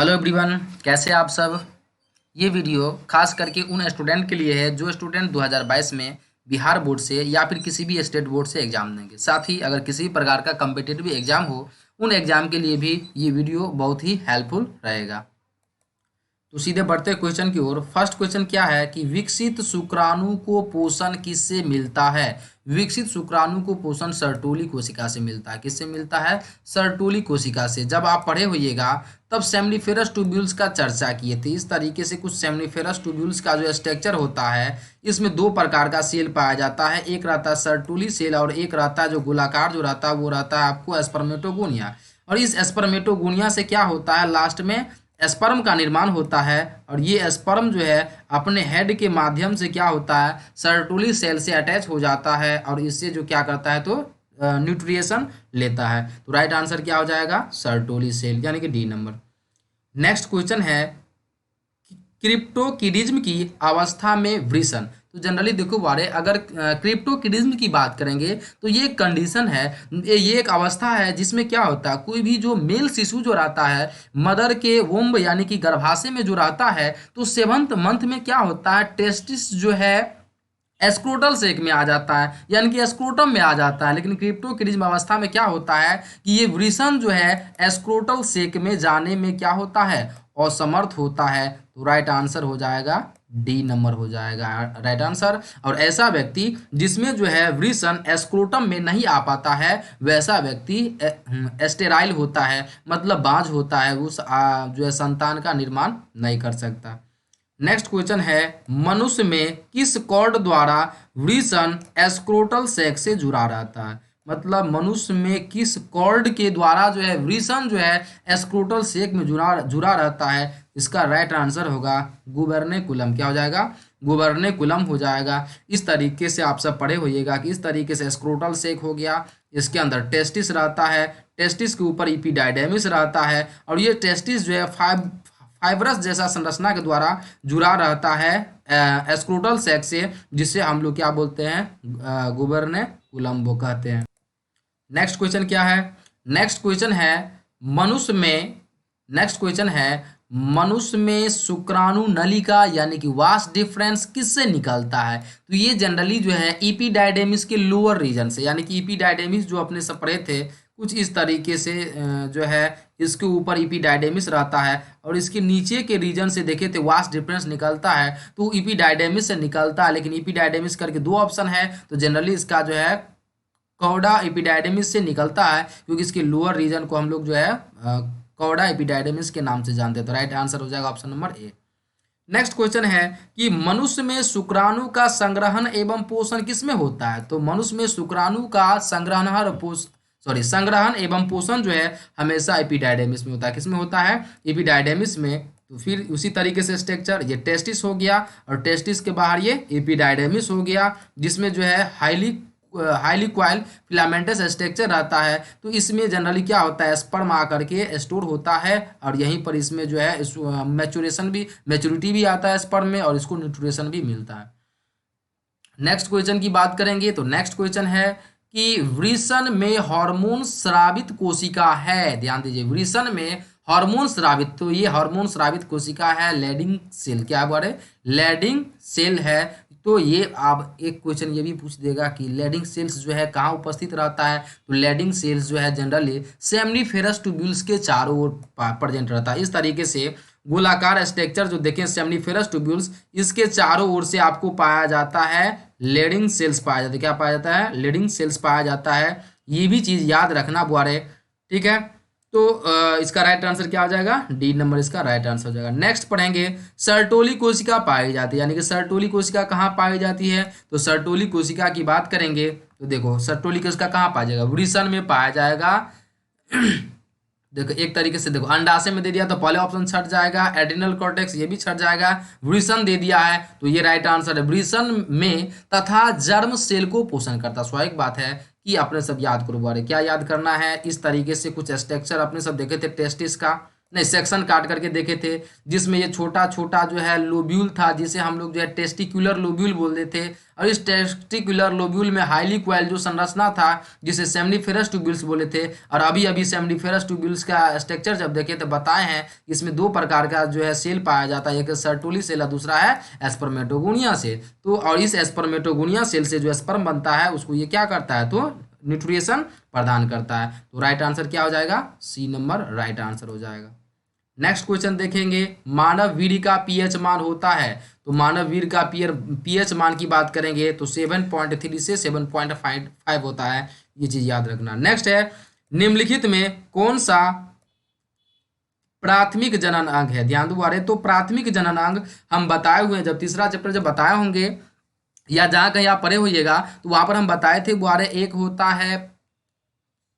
Hello everyone, कैसे आप सब। ये वीडियो खास करके उन स्टूडेंट के लिए है जो स्टूडेंट 2022 में बिहार बोर्ड से या फिर किसी भी स्टेट बोर्ड से एग्जाम देंगे। साथ ही अगर किसी भी प्रकार का कम्पिटिटिव एग्जाम हो, उन एग्जाम के लिए भी ये वीडियो बहुत ही हेल्पफुल रहेगा। तो सीधे बढ़ते क्वेश्चन की ओर। फर्स्ट क्वेश्चन क्या है कि विकसित शुक्राणु को पोषण किससे मिलता है। विकसित शुक्राणु को पोषण सर्टोली कोशिका से मिलता है। किससे मिलता है? सर्टोली कोशिका से। जब आप पढ़े होइएगा तब सेमनीफेरस ट्यूब्यूल्स का चर्चा किए थे। इस तरीके से कुछ सेमनीफेरस ट्यूब्यूल्स का जो स्ट्रक्चर होता है, इसमें दो प्रकार का सेल पाया जाता है। एक रहता है सर्टोली सेल और एक रहता है जो गोलाकार जो रहता है वो रहता है आपको स्पर्मेटोगोनिया। और इस स्पर्मेटोगोनिया से क्या होता है, लास्ट में स्पर्म का निर्माण होता है। और ये स्पर्म जो है अपने हेड के माध्यम से क्या होता है, सर्टोली सेल से अटैच हो जाता है और इससे जो क्या करता है तो न्यूट्रिएशन लेता है। तो राइट आंसर क्या हो जाएगा? सर्टोली सेल, यानी कि डी नंबर। नेक्स्ट क्वेश्चन है क्रिप्टोकिडिज्म की अवस्था में वृषण। तो जनरली देखो बारे, अगर क्रिप्टोकिडिज्म की बात करेंगे तो ये एक कंडीशन है, ये एक अवस्था है जिसमें क्या होता है, कोई भी जो मेल शिशु जो रहता है मदर के वोम्ब यानी कि गर्भाशय में जो रहता है, तो 7th मंथ में क्या होता है, टेस्टिस जो है एस्क्रोटल सेक में आ जाता है, यानी कि एस्क्रोटम में आ जाता है। लेकिन क्रिप्टोकिडिज्म अवस्था में क्या होता है कि ये वृषण जो है एस्क्रोटल सेक में जाने में क्या होता है, असमर्थ होता है। तो राइट आंसर हो जाएगा डी नंबर हो जाएगा राइट आंसर। और ऐसा व्यक्ति जिसमें जो है वृषण एस्क्रोटम में नहीं आ पाता है, वैसा व्यक्ति स्टेराइल होता है, मतलब बांझ होता है, उस जो है संतान का निर्माण नहीं कर सकता। नेक्स्ट क्वेश्चन है मनुष्य में किस कॉर्ड द्वारा वृषण एस्क्रोटल सेक से जुड़ा रहता है। मतलब मनुष्य में किस कॉर्ड के द्वारा जो है वृषण जो है एस्क्रोटल सेक में जुड़ा रहता है। इसका राइट आंसर होगा गुबर्नेकुलम। क्या हो जाएगा? गुबर्नेकुलम हो जाएगा। इस तरीके से आप सब पढ़े होइएगा कि इस तरीके से एस्क्रोटल सेक हो गया, इसके अंदर टेस्टिस रहता है, टेस्टिस के ऊपर इपिडाइडेमिस रहता है और ये टेस्टिस जो है फाइब्रस जैसा संरचना के द्वारा जुड़ा रहता है एस्क्रोटल सेक से, जिसे हम लोग क्या बोलते हैं, गुबर्नेकुलम वो कहते हैं। नेक्स्ट क्वेश्चन क्या है? नेक्स्ट क्वेश्चन है मनुष्य में नेक्स्ट क्वेश्चन है मनुष्य में शुक्राणु नलिका यानी कि वास डिफरेंस किससे निकलता है। तो ये जनरली जो है इपिडाइडेमिस के लोअर रीजन से, यानी कि इपिडाइडेमिस जो अपने सपरे थे कुछ इस तरीके से जो है इसके ऊपर इपिडाइडेमिस रहता है और इसके नीचे के रीजन से देखे थे वास डिफरेंस निकलता है, तो इपिडाइडेमिस से निकलता है। लेकिन इपिडाइडेमिस करके दो ऑप्शन है, तो जनरली इसका जो है कौड़ा एपिडाइडेमिस से निकलता है, क्योंकि इसके लोअर रीजन को हम लोग जो है कौड़ा एपिडाइडेमिस के नाम से जानते हैं। तो राइट आंसर हो जाएगा option number A. Next question है कि मनुष्य में शुक्राणु का संग्रहण एवं पोषण किसमें होता है। तो मनुष्य में शुक्राणु का संग्रहण एवं पोषण जो है हमेशा एपिडाइडेमिस में होता है। किसमें होता है? एपिडाइडेमिस में। तो फिर उसी तरीके से स्ट्रक्चर ये टेस्टिस हो गया और टेस्टिस के बाहर ये एपिडाइडेमिस हो गया, जिसमें जो है हाईली क्वाइल फिलामेंटस स्ट्रक्चर रहता है। तो इसमें जनरली क्या होता है, स्पर्म आकर के स्टोर होता है और यहीं पर इसमें जो है मैच्योरिटी भी आता है स्पर्म में और इसको न्यूट्रिशन भी मिलता है। नेक्स्ट क्वेश्चन की बात करेंगे तो नेक्स्ट क्वेश्चन है कि वृषण में हार्मोन स्रावित कोशिका है। ध्यान दीजिए, वृषण में हार्मोन स्रावित, तो ये हार्मोन स्रावित कोशिका है लैडिंग सेल। क्या बोले? लैडिंग सेल है। तो ये आप एक क्वेश्चन ये भी पूछ देगा कि लैडिंग सेल्स जो है कहाँ उपस्थित रहता है। तो लैडिंग सेल्स जो है जनरली सेमनीफेरस ट्यूब्यूल्स के चारों ओर प्रेजेंट रहता है। इस तरीके से गोलाकार स्ट्रक्चर जो देखें सेमनीफेरस ट्यूब्यूल्स, इसके चारों ओर से आपको पाया जाता है लेडिंग सेल्स पाया जाता है। क्या पाया जाता है? लेडिंग सेल्स पाया जाता है। ये भी चीज याद रखना बुआरे, ठीक है। तो इसका राइट आंसर क्या हो जाएगा? डी नंबर इसका राइट आंसर हो जाएगा। नेक्स्ट पढ़ेंगे सर्टोली कोशिका पाई जाती है, यानी कि सर्टोली कोशिका कहाँ पाई जाती है। तो सर्टोली कोशिका की बात करेंगे तो देखो सर्टोली कोशिका कहाँ पाया जाएगा, वृषण में पाया जाएगा। देखो एक तरीके से देखो, अंडाशय में दे दिया तो पहले ऑप्शन छट जाएगा, एड्रिनल कॉर्टेक्स ये भी छट जाएगा, वृषण दे दिया है तो ये राइट आंसर है। वृषण में तथा जर्म सेल को पोषण करता। स्वाभाविक बात है कि अपने सब याद करो बारे, क्या याद करना है, इस तरीके से कुछ स्ट्रक्चर अपने सब देखे थे टेस्टिस का, नहीं, सेक्शन काट करके देखे थे, जिसमें ये छोटा छोटा जो है लोब्यूल था, जिसे हम लोग जो है टेस्टिकुलर लोब्यूल बोलते थे। और इस टेस्टिकुलर लोब्यूल में हाईली क्वाइल जो संरचना था, जिसे सेमनीफेरस ट्यूब्यूल्स बोले थे। और अभी अभी सेमनीफेरस ट्यूब्यूल्स का स्ट्रक्चर जब देखे तो बताए हैं कि इसमें दो प्रकार का जो है सेल पाया जाता है, एक सर्टोली सेल और दूसरा है एस्पर्मेटोगोनिया सेल। तो और इस एस्पर्मेटोगोनिया सेल से जो स्पर्म बनता है उसको ये क्या करता है, तो न्यूट्रिएशन प्रदान करता है। तो राइट आंसर क्या हो जाएगा, सी नंबर राइट आंसर हो जाएगा। नेक्स्ट क्वेश्चन देखेंगे, मानव वीर्य का पीएच मान होता है। तो मानव वीर्य का पीएच मान की बात करेंगे तो 7.3 से 7.5 होता है, ये चीज याद रखना। नेक्स्ट है, निम्नलिखित में कौन सा प्राथमिक जनन अंग है। ध्यान दो तो प्राथमिक जनन अंग हम बताए हुए हैं, जब तीसरा चैप्टर जब बताए होंगे या जहाँ कहीं आप पढ़े होइएगा तो वहां पर हम बताए थे बुआरे, एक होता है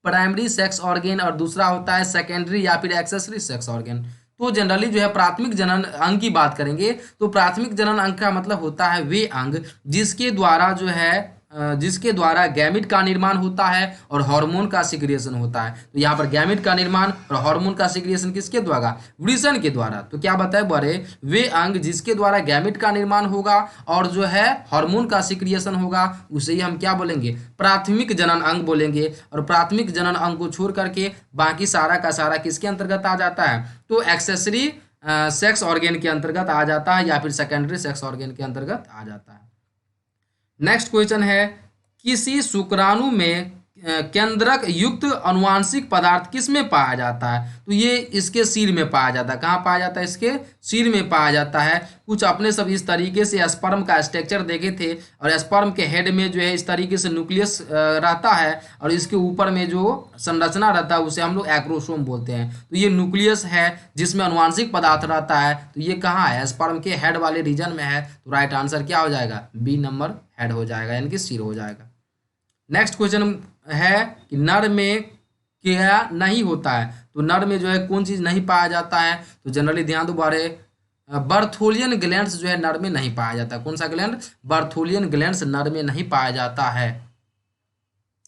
प्राइमरी सेक्स ऑर्गेन और दूसरा होता है सेकेंडरी या फिर एक्सेसरी सेक्स ऑर्गेन। तो जनरली जो है प्राथमिक जनन अंग की बात करेंगे तो प्राथमिक जनन अंग का मतलब होता है वे अंग जिसके द्वारा जो है जिसके द्वारा गैमिट का निर्माण होता है और हार्मोन का सिक्रिएशन होता है। तो यहाँ पर गैमिट का निर्माण और हार्मोन का सिक्रिएशन किसके द्वारा, वृषण के द्वारा। तो क्या बताए बड़े, वे अंग जिसके द्वारा गैमिट का निर्माण होगा और जो है हार्मोन का सिक्रिएशन होगा, उसे ही हम क्या बोलेंगे, प्राथमिक जनन अंग बोलेंगे। और प्राथमिक जनन अंग को छोड़ करके बाकी सारा का सारा किसके अंतर्गत आ जाता है, तो एक्सेसरी सेक्स ऑर्गेन के अंतर्गत आ जाता है या फिर सेकेंडरी सेक्स ऑर्गेन के अंतर्गत आ जाता है। नेक्स्ट क्वेश्चन है, किसी शुक्राणु में केंद्रक युक्त अनुवांशिक पदार्थ किस में पाया जाता है। तो ये इसके सिर में पाया जाता है। कहाँ पाया जाता है, इसके सिर में पाया जाता है। कुछ अपने सब इस तरीके से स्पर्म का स्ट्रक्चर देखे थे और स्पर्म के हेड में जो है इस तरीके से न्यूक्लियस रहता है और इसके ऊपर में जो संरचना रहता है उसे हम लोग एक्रोसोम बोलते हैं। तो ये न्यूक्लियस है जिसमें अनुवांशिक पदार्थ रहता है। तो ये कहाँ है, स्पर्म के हेड वाले रीजन में है। तो राइट आंसर क्या हो जाएगा, बी नंबर हेड हो जाएगा, यानी कि सिर हो जाएगा। नेक्स्ट क्वेश्चन है कि नर में क्या नहीं होता है। तो नर में जो है कौन चीज नहीं पाया जाता है। तो जनरली ध्यान दो बारे, बर्थोलियन ग्लैंड्स जो है नर में नहीं पाया जाता। कौन सा ग्लैंड, बर्थोलियन ग्लैंड्स नर में नहीं पाया जाता है।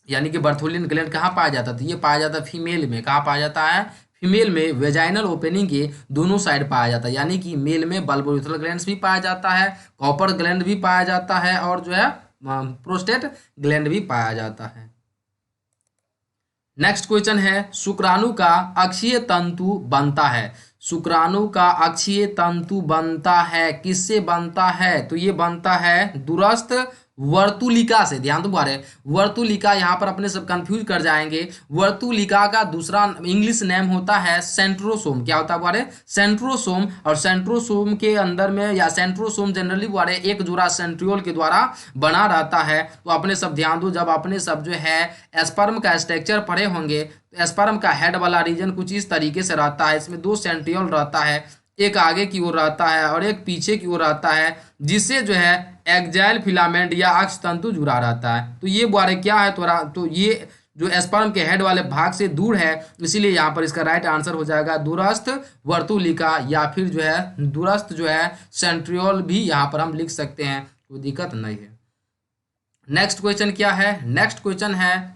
यानी कि बर्थोलियन ग्लैंड कहाँ पाया जाता था, ये पाया जाता फीमेल में। कहाँ पाया जाता है, फीमेल में वेजाइनल ओपनिंग के दोनों साइड पाया जाता है। यानी कि मेल में बल्बोयूथरल ग्लैंड्स भी पाया जाता है, कॉपर ग्लैंड भी पाया जाता है और जो है प्रोस्टेट ग्लैंड भी पाया जाता है। नेक्स्ट क्वेश्चन है, शुक्राणु का अक्षीय तंतु बनता है। शुक्राणु का अक्षीय तंतु बनता है, किससे बनता है, तो ये बनता है दूरस्थ वर्तुलिका से। ध्यान दो बारे, वर्तुलिका यहाँ पर अपने सब कंफ्यूज कर जाएंगे। वर्तुलिका का दूसरा इंग्लिश नेम होता है सेंट्रोसोम। क्या होता है बारे, सेंट्रोसोम। और सेंट्रोसोम के अंदर में या सेंट्रोसोम जनरली बारे एक जोड़ा सेंट्रियोल के द्वारा बना रहता है। तो अपने सब ध्यान दो, जब अपने सब जो है स्पर्म का स्ट्रक्चर पढ़े होंगे तो स्पर्म का हेड वाला रीजन कुछ इस तरीके से रहता है। इसमें दो सेंट्रियोल रहता है, एक आगे की ओर रहता है और एक पीछे की ओर रहता है, जिससे जो है एक्जाइल फिलामेंट या अक्ष तंतु जुड़ा रहता है। तो ये बारे क्या है, तो ये जो स्पर्म के हेड वाले भाग से दूर है, इसीलिए यहाँ पर इसका राइट आंसर हो जाएगा दूरस्थ वर्तुलिका या फिर जो है दूरस्थ जो है सेंट्रियोल भी यहाँ पर हम लिख सकते हैं, कोई दिक्कत नहीं है। नेक्स्ट क्वेश्चन क्या है, नेक्स्ट क्वेश्चन है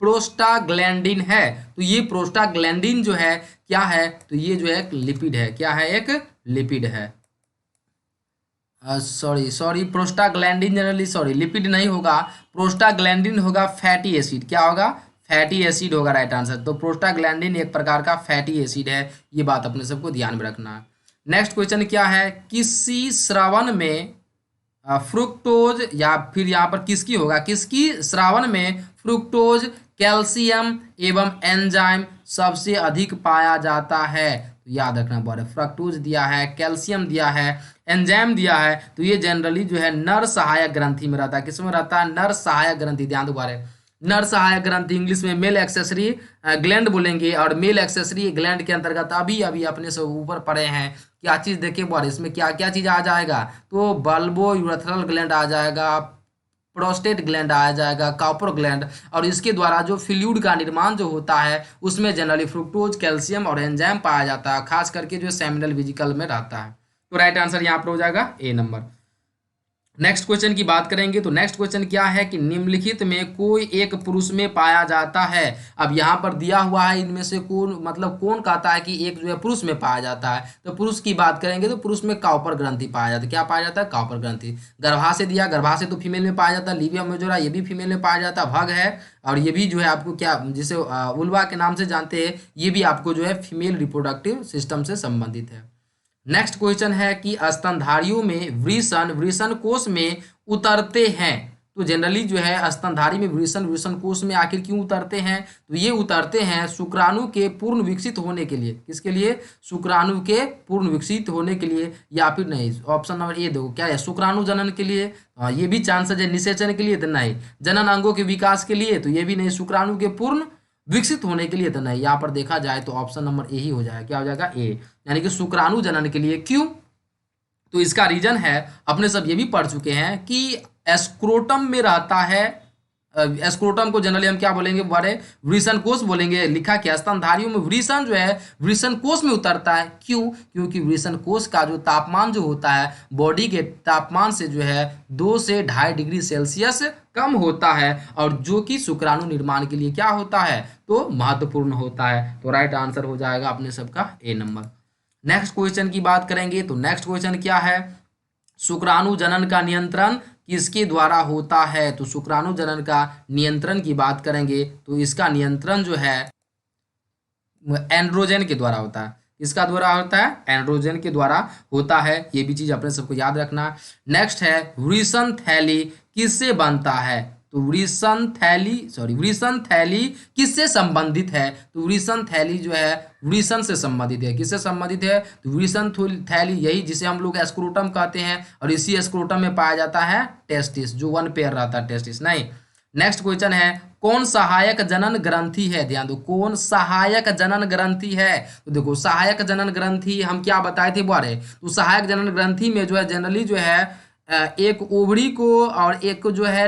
प्रोस्टाग्लैंडिन है। तो ये प्रोस्टाग्लैंडिन जो है क्या है, तो ये जो है एक लिपिड है। क्या है, एक लिपिड है। सॉरी प्रोस्टाग्लैंडिन जनरली लिपिड नहीं होगा, प्रोस्टाग्लैंडिन होगा फैटी एसिड। क्या होगा, फैटी एसिड होगा राइट आंसर। तो प्रोस्टाग्लैंडिन एक प्रकार का फैटी एसिड है, ये बात अपने सबको ध्यान में रखना है। नेक्स्ट क्वेश्चन क्या है, किसी श्रावण में फ्रुक्टोज या फिर यहाँ पर किसकी होगा, किसकी श्रावण में फ्रुक्टोज, कैल्शियम एवं एंजाइम सबसे अधिक पाया जाता है। तो याद रखना बहुत है, फ्रक्टोज दिया है, कैल्शियम दिया है, एंजाइम दिया है। तो ये जनरली जो है नर सहायक ग्रंथि में रहता है। किसमें रहता है, नर सहायक ग्रंथि। ध्यान दोबारा, नर सहायक ग्रंथि इंग्लिश में मेल एक्सेसरी ग्लैंड बोलेंगे। और मेल एक्सेसरी ग्लैंड के अंतर्गत अभी अभी अपने से ऊपर पढ़े हैं क्या चीज देखे बारे, इसमें क्या क्या चीज आ जाएगा, तो बल्बो यूरेथ्रल ग्लैंड आ जाएगा, प्रोस्टेट ग्लैंड आ जाएगा, कॉपर ग्लैंड। और इसके द्वारा जो फ्लूइड का निर्माण जो होता है उसमें जनरली फ्रुक्टोज, कैल्शियम और एंजाइम पाया जाता है, खास करके जो सेमिनल वेसिकल में रहता है। तो राइट आंसर यहाँ पर हो जाएगा ए नंबर। नेक्स्ट क्वेश्चन की बात करेंगे तो नेक्स्ट क्वेश्चन क्या है कि निम्नलिखित में कोई एक पुरुष में पाया जाता है। अब यहाँ पर दिया हुआ है इनमें से कौन, मतलब कौन कहता है कि एक जो है पुरुष में पाया जाता है। तो पुरुष की बात करेंगे तो पुरुष में काउपर ग्रंथि पाया जाता है। क्या पाया जाता है? काउपर ग्रंथि। गर्भाशय दिया, गर्भाशय तो फीमेल में पाया जाता है। लिविया मेजोरा ये भी फीमेल में पाया जाता है। भग है, और ये भी जो है आपको क्या, जिसे उल्वा के नाम से जानते हैं, ये भी आपको जो है फीमेल रिप्रोडक्टिव सिस्टम से संबंधित है। नेक्स्ट क्वेश्चन है कि स्तनधारियों में वृषण वृषण कोश में उतरते हैं। तो जनरली जो है स्तनधारी में वृषण वृषण कोश में आखिर क्यों उतरते हैं? तो ये उतरते हैं शुक्राणु के पूर्ण विकसित होने के लिए। किसके लिए? शुक्राणु के पूर्ण विकसित होने के लिए, या फिर नहीं, ऑप्शन नंबर ए देखो क्या है, शुक्राणु जनन के लिए। ये भी चांस है। निषेचन के लिए तो नहीं, जनन अंगों के विकास के लिए तो ये भी नहीं, शुक्राणु के पूर्ण विकसित होने के लिए तो नहीं। यहाँ पर देखा जाए तो ऑप्शन नंबर ए ही हो जाएगा। क्या हो जाएगा? ए, यानी कि शुक्राणु जनन के लिए। क्यों? तो इसका रीजन है, अपने सब ये भी पढ़ चुके हैं कि एस्क्रोटम में रहता है। एस्क्रोटम को जनरली हम क्या बोलेंगे? बड़े वृषण कोश बोलेंगे। लिखा क्या? स्तनधारियों में वृषण जो है वृषण कोश में उतरता है। क्यों? क्योंकि वृषण कोश का जो तापमान जो होता है बॉडी के तापमान से जो है 2 से 2.5 डिग्री सेल्सियस कम होता है, और जो कि शुक्राणु निर्माण के लिए क्या होता है? तो महत्वपूर्ण होता है। तो राइट आंसर हो जाएगा अपने सबका ए नंबर। नेक्स्ट क्वेश्चन की बात करेंगे तो नेक्स्ट क्वेश्चन क्या है? शुक्राणु जनन का नियंत्रण किसके द्वारा होता है? तो शुक्राणु जनन का नियंत्रण की बात करेंगे तो इसका नियंत्रण जो है एंड्रोजन के द्वारा होता है। किसका द्वारा होता है? एंड्रोजन के द्वारा होता है। ये भी चीज अपने सबको याद रखना। नेक्स्ट है वृषण थैली किससे बनता है? तो वृषण थैली किससे संबंधित है? तो वृषण थैली जो है वृषण से संबंधित है। किससे संबंधित है? तो वृषण थैली यही जिसे हम लोग एस्क्रोटम कहते हैं, और इसी एस्क्रोटम में पाया जाता है टेस्टिस, जो 1 पेयर रहता है टेस्टिस। नहीं, नेक्स्ट क्वेश्चन है कौन सहायक जनन ग्रंथि है? ध्यान दो, कौन सहायक जनन ग्रंथि है? तो देखो सहायक जनन ग्रंथि हम क्या बताए थे बारे, तो सहायक जनन ग्रंथि में जो है जनरली जो है एक ओवरी को और एक जो है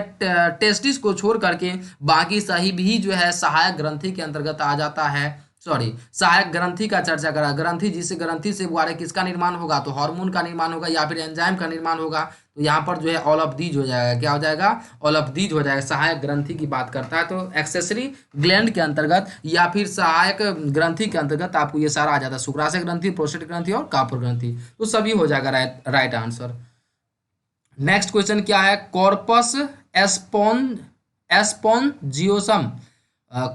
टेस्टिस को छोड़ करके बाकी सही भी जो है सहायक ग्रंथि के अंतर्गत आ जाता है। सॉरी, सहायक ग्रंथि का चर्चा करा। ग्रंथि, जिससे ग्रंथि से बारे किसका निर्माण होगा? तो हार्मोन का निर्माण होगा या फिर एंजाइम का निर्माण होगा। तो यहाँ पर जो है ऑल ऑफ दीज हो जाएगा। क्या हो जाएगा? ऑल ऑफ दीज हो जाएगा। सहायक ग्रंथि की बात करता है तो एक्सेसरी ग्लैंड के अंतर्गत या फिर सहायक ग्रंथि के अंतर्गत आपको ये सारा आ जाता है। शुक्राशय ग्रंथि, प्रोस्टेट ग्रंथि और कापुर ग्रंथि। तो सभी हो जाएगा राइट आंसर। नेक्स्ट क्वेश्चन क्या है? कॉर्पस एस्पोंजियोसम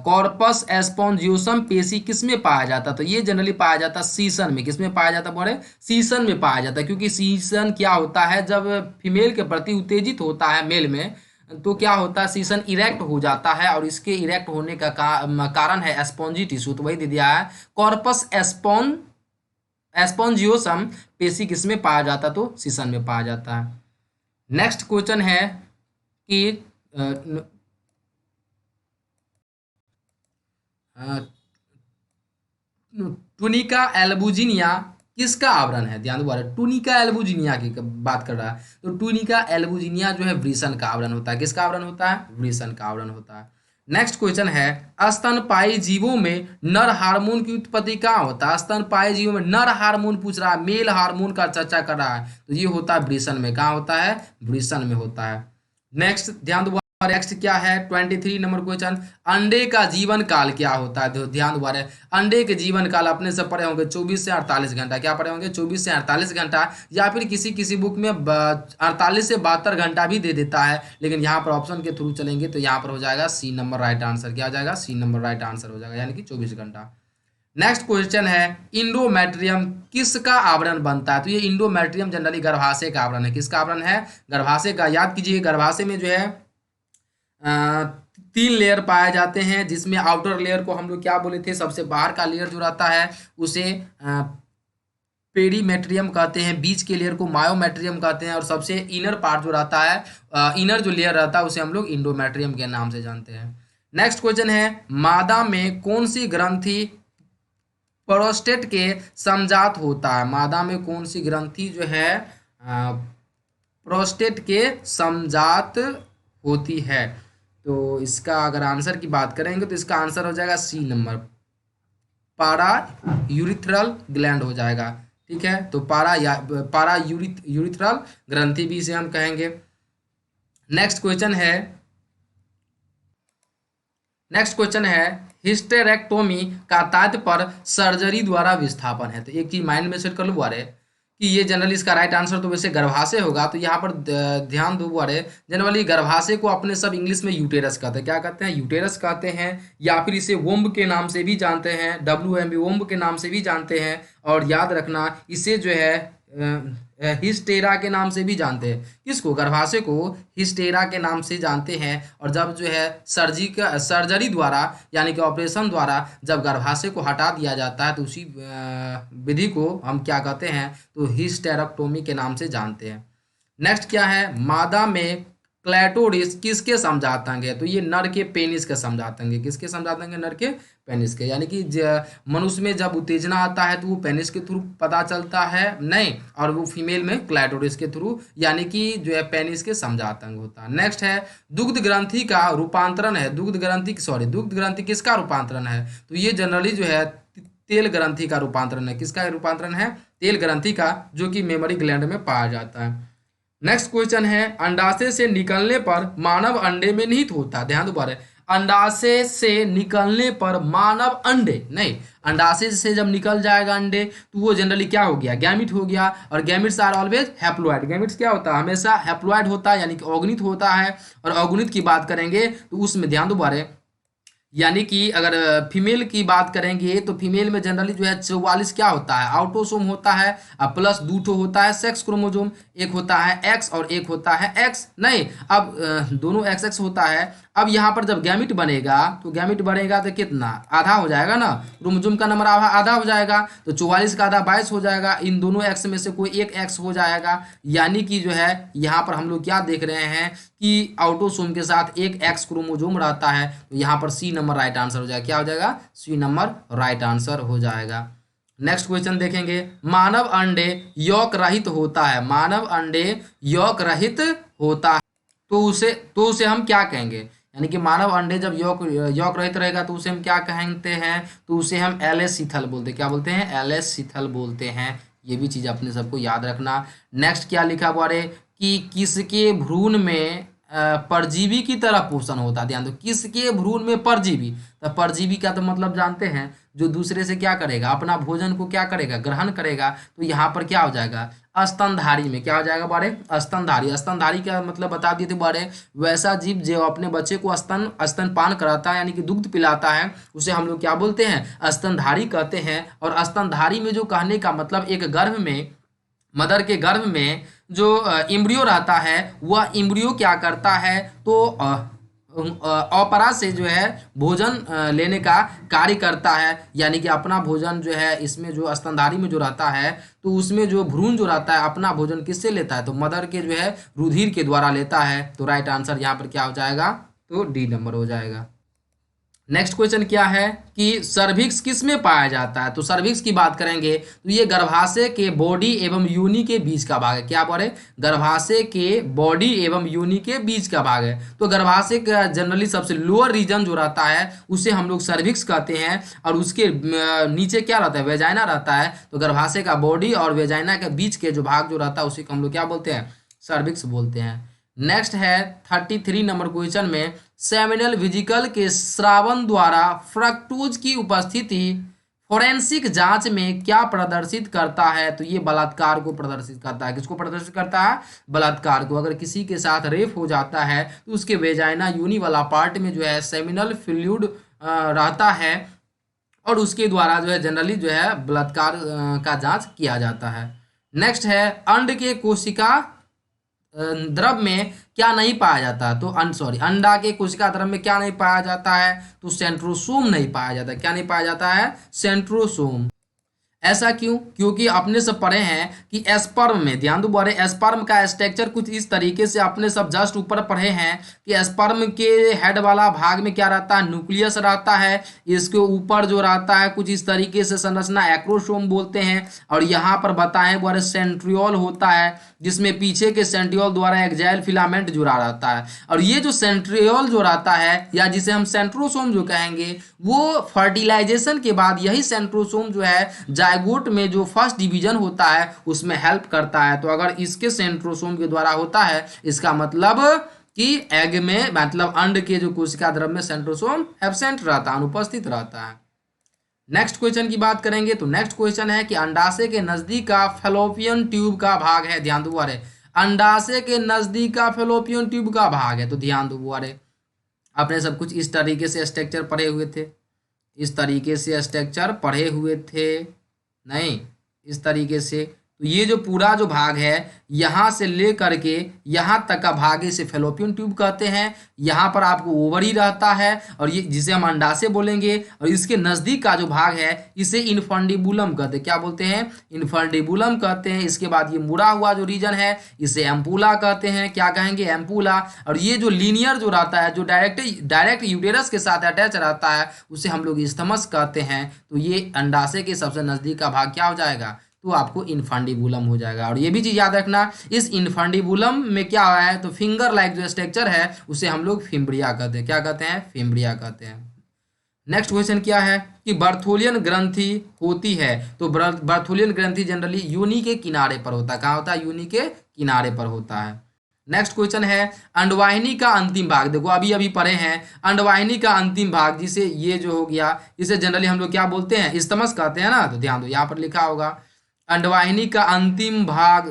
कॉर्पस एस्पोंजियोसम पेशी किसमें पाया जाता है? तो ये जनरली पाया जाता है सीसन में। किसमें पाया जाता है बोले? सीसन में पाया जाता है। क्योंकि सीसन क्या होता है, जब फीमेल के प्रति उत्तेजित होता है मेल में, तो क्या होता है सीसन इरेक्ट हो जाता है, और इसके इरेक्ट होने का कारण है एस्पोंजी टिश्यू। तो वही दे दिया है कॉर्पस एस्पोंजियोसम पेशी किसमें पाया जाता? तो सीसन में पाया जाता है। नेक्स्ट क्वेश्चन है कि टूनिका एल्बुजिनिया किसका आवरण है? ध्यान दो, टूनिका एल्बुजिनिया की बात कर रहा है। तो टूनिका एल्बुजिनिया जो है वृषण का आवरण होता है। किसका आवरण होता है? वृषण का आवरण होता है। नेक्स्ट क्वेश्चन है स्तनपायी जीवों में नर हार्मोन की उत्पत्ति कहाँ होता है? स्तनपायी जीवों में नर हार्मोन पूछ रहा है, मेल हार्मोन का चर्चा कर रहा है, तो ये होता है वृषण में। कहाँ होता है? वृषण में होता है। नेक्स्ट ध्यान दो, नेक्स्ट क्या है 23 नंबर क्वेश्चन, अंडे का जीवन काल क्या होता है? तो ध्यान दोबारा, अंडे के जीवन काल अपने सब पढ़े होंगे 24 से 48 घंटा। क्या पढ़े होंगे? 24 से 48 घंटा, या फिर किसी किसी बुक में 48 से 72 घंटा भी दे देता है, लेकिन यहाँ पर ऑप्शन के थ्रू चलेंगे तो यहाँ पर हो जाएगा सी नंबर राइट आंसर। क्या हो जाएगा? सी नंबर राइट आंसर हो जाएगा, यानी कि 24 घंटा। नेक्स्ट क्वेश्चन है इंडोमेट्रियम किसका आवरण बनता है? तो ये इंडोमेट्रियम जनरली गर्भाशय का आवरण है। किसका आवरण है? गर्भाशय का। याद कीजिए गर्भाशय में जो है 3 लेयर पाए जाते हैं, जिसमें आउटर लेयर को हम लोग क्या बोले थे? सबसे बाहर का लेयर जो रहता है उसे पेरीमेट्रियम कहते हैं, बीच के लेयर को मायोमेट्रियम कहते हैं, और सबसे इनर पार्ट जो रहता है इनर जो लेयर रहता है उसे हम लोग इंडोमेट्रियम के नाम से जानते हैं। नेक्स्ट क्वेश्चन है मादा में कौन सी ग्रंथि प्रोस्टेट के समजात होता है? मादा में कौन सी ग्रंथि जो है प्रोस्टेट के समजात होती है? तो इसका अगर आंसर की बात करेंगे तो इसका आंसर हो जाएगा सी नंबर, पारा यूरिथ्रल ग्लैंड हो जाएगा। ठीक है, तो पारा यूरिथ्रल ग्रंथि भी इसे हम कहेंगे। नेक्स्ट क्वेश्चन है हिस्टेरेक्टोमी का तात्पर्य सर्जरी द्वारा विस्थापन है। तो एक चीज माइंड में सेट कर लो बारे कि ये जनरली इसका राइट आंसर तो वैसे गर्भाशय होगा, तो यहाँ पर ध्यान दो बारे। जनरली गर्भाशय को अपने सब इंग्लिश में यूटेरस कहते हैं। क्या कहते हैं? यूटेरस कहते हैं, या फिर इसे वोम्ब के नाम से भी जानते हैं, WMB वोम्ब के नाम से भी जानते हैं। और याद रखना इसे जो है हिस्टेरा के नाम से भी जानते हैं। किसको? गर्भाशय को हिस्टेरा के नाम से जानते हैं। और जब जो है सर्जरी द्वारा यानी कि ऑपरेशन द्वारा जब गर्भाशय को हटा दिया जाता है तो उसी विधि को हम क्या कहते हैं? तो हिस्टेरेक्टोमी के नाम से जानते हैं। नेक्स्ट क्या है? मादा में क्लैटोरिस किसके समजातांग है? तो ये नर के पेनिस के समजातांग है। किसके समजातांग है? नर के पेनिस के। यानी कि मनुष्य में जब उत्तेजना आता है तो वो पेनिस के थ्रू पता चलता है नहीं, और वो फीमेल में क्लैटोरिस के थ्रू यानी कि जो है पेनिस के समजातांग होता है। नेक्स्ट है दुग्ध ग्रंथि का रूपांतरण है। दुग्ध ग्रंथि किसका रूपांतरण है? तो ये जनरली जो है तेल ग्रंथि का रूपांतरण है। किसका रूपांतरण है? तेल ग्रंथि का, जो कि मेमोरी ग्लैंड में पाया जाता है। नेक्स्ट क्वेश्चन है अंडाशय से निकलने पर मानव अंडे में निहित होता है। ध्यान दोबारा, अंडाशय से निकलने पर मानव अंडे नहीं, अंडाशय से जब निकल जाएगा अंडे तो वो जनरली क्या हो गया? गैमिट हो गया। और gametes are always haploid. Gametes क्या होता है? हमेशा हैप्लॉइड होता है, यानी कि अगुणित होता है। और अगुणित की बात करेंगे तो उसमें ध्यान दोबारा, यानी कि अगर फीमेल की बात करेंगे तो फीमेल में जनरली जो है 44 क्या होता है? ऑटोसोम होता है, प्लस 2 होता है सेक्स क्रोमोसोम। एक होता है एक्स और एक होता है एक्स नहीं, अब दोनों XX होता है। अब यहाँ पर जब गैमिट बनेगा तो कितना? आधा हो जाएगा ना, क्रोमोसोम का नंबर आधा हो जाएगा। तो 44 का आधा 22 हो जाएगा। इन दोनों एक्स में से कोई एक एक्स हो जाएगा। यानी कि जो है यहाँ पर हम लोग क्या देख रहे हैं कि ऑटोसोम के साथ एक एक्स क्रोमोसोम रहता है। तो यहाँ पर सी नंबर राइट आंसर हो जाएगा। क्या हो जाएगा? सी नंबर राइट आंसर हो जाएगा। नेक्स्ट क्वेश्चन देखेंगे, मानव अंडे यौक रहित होता है। मानव अंडे यौक रहित होता है तो उसे हम क्या कहेंगे? यानी कि मानव अंडे जब यौक रहित रहेगा तो उसे हम क्या कहते हैं? तो उसे हम एलेसिथल बोलते हैं। क्या बोलते हैं? एलेसिथल बोलते हैं। ये भी चीज अपने सबको याद रखना। नेक्स्ट क्या लिखा हुआ है कि किसके भ्रूण में परजीवी की तरह पोषण होता है। ध्यान दो, किसके भ्रूण में परजीवी। तो परजीवी का तो मतलब जानते हैं, जो दूसरे से क्या करेगा? अपना भोजन को क्या करेगा? ग्रहण करेगा। तो यहाँ पर क्या हो जाएगा? स्तनधारी में क्या हो जाएगा बारे? स्तनधारी। स्तनधारी का मतलब बता दिए थे बारे, वैसा जीव जो अपने बच्चे को स्तनपान कराता है यानी कि दुग्ध पिलाता है, उसे हम लोग क्या बोलते हैं? स्तनधारी कहते हैं। और स्तनधारी में जो कहने का मतलब एक गर्भ में, मदर के गर्भ में जो इम्ब्रियो रहता है, वह इम्ब्रियो क्या करता है? तो अपरा से जो है भोजन लेने का कार्य करता है। यानी कि अपना भोजन जो है इसमें जो स्तनधारी में जो रहता है तो उसमें जो भ्रूण जो रहता है अपना भोजन किससे लेता है? तो मदर के जो है रुधिर के द्वारा लेता है। तो राइट आंसर यहाँ पर क्या हो जाएगा? तो डी नंबर हो जाएगा। नेक्स्ट क्वेश्चन क्या है कि सर्विक्स किस में पाया जाता है? तो सर्विक्स की बात करेंगे तो ये गर्भाशय के बॉडी एवं योनि के बीच का भाग है। क्या बोले? गर्भाशय के बॉडी एवं योनि के बीच का भाग है। तो गर्भाशय का जनरली सबसे लोअर रीजन जो रहता है उसे हम लोग सर्विक्स कहते हैं। और उसके नीचे क्या रहता है? वेजाइना रहता है। तो गर्भाशय का बॉडी और वेजाइना के बीच के जो भाग जो रहता है उसी को हम लोग क्या बोलते हैं? सर्विक्स बोलते हैं। नेक्स्ट है 33 नंबर क्वेश्चन में, सेमिनल वेजिकल के स्रावन द्वारा फ्रक्टोज की उपस्थिति फोरेंसिक जांच में क्या प्रदर्शित करता है? तो ये बलात्कार को प्रदर्शित करता है। किसको प्रदर्शित करता है? बलात्कार को। अगर किसी के साथ रेप हो जाता है तो उसके वेजाइना यूनि वाला पार्ट में जो है सेमिनल फ्लूइड रहता है, और उसके द्वारा जो है जनरली जो है बलात्कार का जांच किया जाता है। नेक्स्ट है अंड के कोशिका द्रव में क्या नहीं पाया जाता? तो अंडा के कोशिका द्रव में क्या नहीं पाया जाता है? तो सेंट्रोसोम नहीं पाया जाता। क्या नहीं पाया जाता है? सेंट्रोसोम। ऐसा क्यों? क्योंकि अपने सब पढ़े हैं कि एस्पर्म में, ध्यान दो बारे, एस्पर्म का स्ट्रक्चर कुछ इस तरीके से अपने सब जस्ट ऊपर पढ़े हैं कि एस्पर्म के हेड वाला भाग में क्या रहता है? न्यूक्लियस रहता है। इसके ऊपर जो रहता है कुछ इस तरीके से संरचना एक्रोसोम बोलते हैं। और यहाँ पर बताएं बारे सेंट्रियोल होता है, जिसमें पीछे के सेंट्रियोल द्वारा एक्जाइल फिलामेंट जुड़ा रहता है। और ये जो सेंट्रियोल जो रहता है या जिसे हम सेंट्रोसोम जो कहेंगे, वो फर्टिलाइजेशन के बाद यही सेंट्रोसोम जो है जाइगोट में जो फर्स्ट डिवीजन होता है उसमें हेल्प करता है। तो अगर इसके सेंट्रोसोम के द्वारा होता है, इसका मतलब कि एग में मतलब अंड के जो कोशिका द्रव में सेंट्रोसोम एब्सेंट रहता है, अनुपस्थित रहता है। नेक्स्ट क्वेश्चन की बात करेंगे तो नेक्स्ट क्वेश्चन है कि अंडाशय के नजदीक का फैलोपियन ट्यूब का भाग है, ध्यान दो बुआरे, अंडाशय के नजदीक का फैलोपियन ट्यूब का भाग है। तो ध्यान दो बुआरे, आपने सब कुछ इस तरीके से स्ट्रक्चर पढ़े हुए थे, इस तरीके से स्ट्रक्चर पढ़े हुए थे नहीं, इस तरीके से। तो ये जो पूरा जो भाग है यहाँ से ले करके यहाँ तक का भाग इसे फैलोपियन ट्यूब कहते हैं। यहाँ पर आपको ओवरी रहता है और ये जिसे हम अंडाशय बोलेंगे, और इसके नज़दीक का जो भाग है इसे इनफंडिबुलम कहते हैं। क्या बोलते हैं? इनफंडिबुलम कहते हैं। इसके बाद ये मुड़ा हुआ जो रीजन है इसे एम्पूला कहते हैं। क्या कहेंगे? एम्पूला। और ये जो लीनियर जो रहता है, जो डायरेक्ट यूटेरस के साथ अटैच रहता है, उसे हम लोग इस्थमस कहते हैं। तो ये अंडाशय के सबसे नज़दीक का भाग क्या हो जाएगा? तो आपको इनफंडिबुलम हो जाएगा। और ये भी चीज़ याद रखना, इस इनफंडिबुलम में क्या है तो फिंगर लाइक जो स्ट्रक्चर है उसे हम लोग फिम्ब्रिया कहते हैं। क्या कहते हैं? फिम्ब्रिया कहते हैं। नेक्स्ट क्वेश्चन क्या है कि बर्थोलियन ग्रंथि होती है। तो बर्थोलियन ग्रंथि जनरली योनि के किनारे पर होता है। कहाँ होता है? योनि के किनारे पर होता है। नेक्स्ट क्वेश्चन है अंडवाहिनी का अंतिम भाग। देखो अभी अभी पढ़े हैं अंडवाहिनी का अंतिम भाग, जिसे ये जो हो गया इसे जनरली हम लोग क्या बोलते हैं? इस्थमस कहते हैं ना। तो ध्यान दो, यहाँ पर लिखा होगा अंडवाहिनी का अंतिम भाग,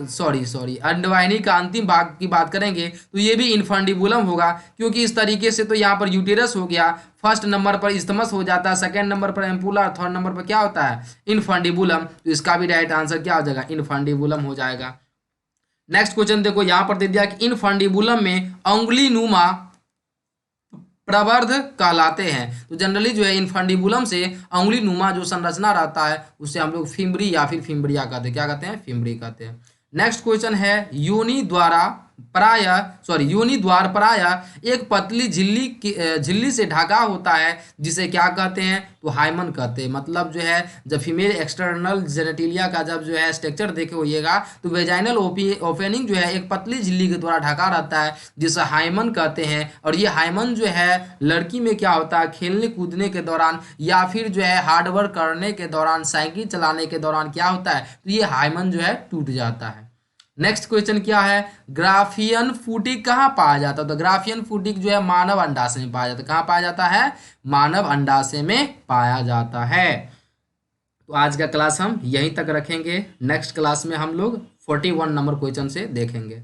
अंडवाहिनी का अंतिम भाग की बात करेंगे तो ये भी इनफंडिबुलम होगा, क्योंकि इस तरीके से तो यहाँ पर यूटेरस हो गया, फर्स्ट नंबर पर इस्थमस हो जाता है, सेकंड नंबर पर एम्पूला, थर्ड नंबर पर क्या होता है? इनफंडिबुलम। तो इसका भी राइट आंसर क्या हो जाएगा? इनफंडिबुलम हो जाएगा। नेक्स्ट क्वेश्चन देखो, यहाँ पर दे दिया कि इनफंडिबुलम में अंगुली नुमा प्रवर्ध कहलाते हैं। तो जनरली जो है इनफंडिबुलम से अंगुली नुमा जो संरचना रहता है उसे हम लोग फिम्बरी या फिर फिम्ब्रिया कहते हैं। क्या कहते हैं? फिम्बरी कहते हैं। नेक्स्ट क्वेश्चन है योनि द्वार प्रायः एक पतली झिल्ली से ढका होता है, जिसे क्या कहते हैं? तो हाइमन कहते हैं। मतलब जो है जब फीमेल एक्सटर्नल जेनेटिलिया का जब जो है स्ट्रक्चर देखे होइएगा तो वेजाइनल ओपनिंग जो है एक पतली झिल्ली के द्वारा ढका रहता है, जिसे हाइमन कहते हैं। और ये हाइमन जो है लड़की में क्या होता है? खेलने कूदने के दौरान या फिर जो है हार्डवर्क करने के दौरान, साइकिल चलाने के दौरान क्या होता है? तो ये हाइमन जो है टूट जाता है। नेक्स्ट क्वेश्चन क्या है? ग्राफियन फूटिक कहाँ पाया जाता है? तो ग्राफियन फूटिक जो है मानव अंडाशय में पाया जाता है। कहाँ पाया जाता है? मानव अंडाशय में पाया जाता है। तो आज का क्लास हम यहीं तक रखेंगे। नेक्स्ट क्लास में हम लोग 41 नंबर क्वेश्चन से देखेंगे।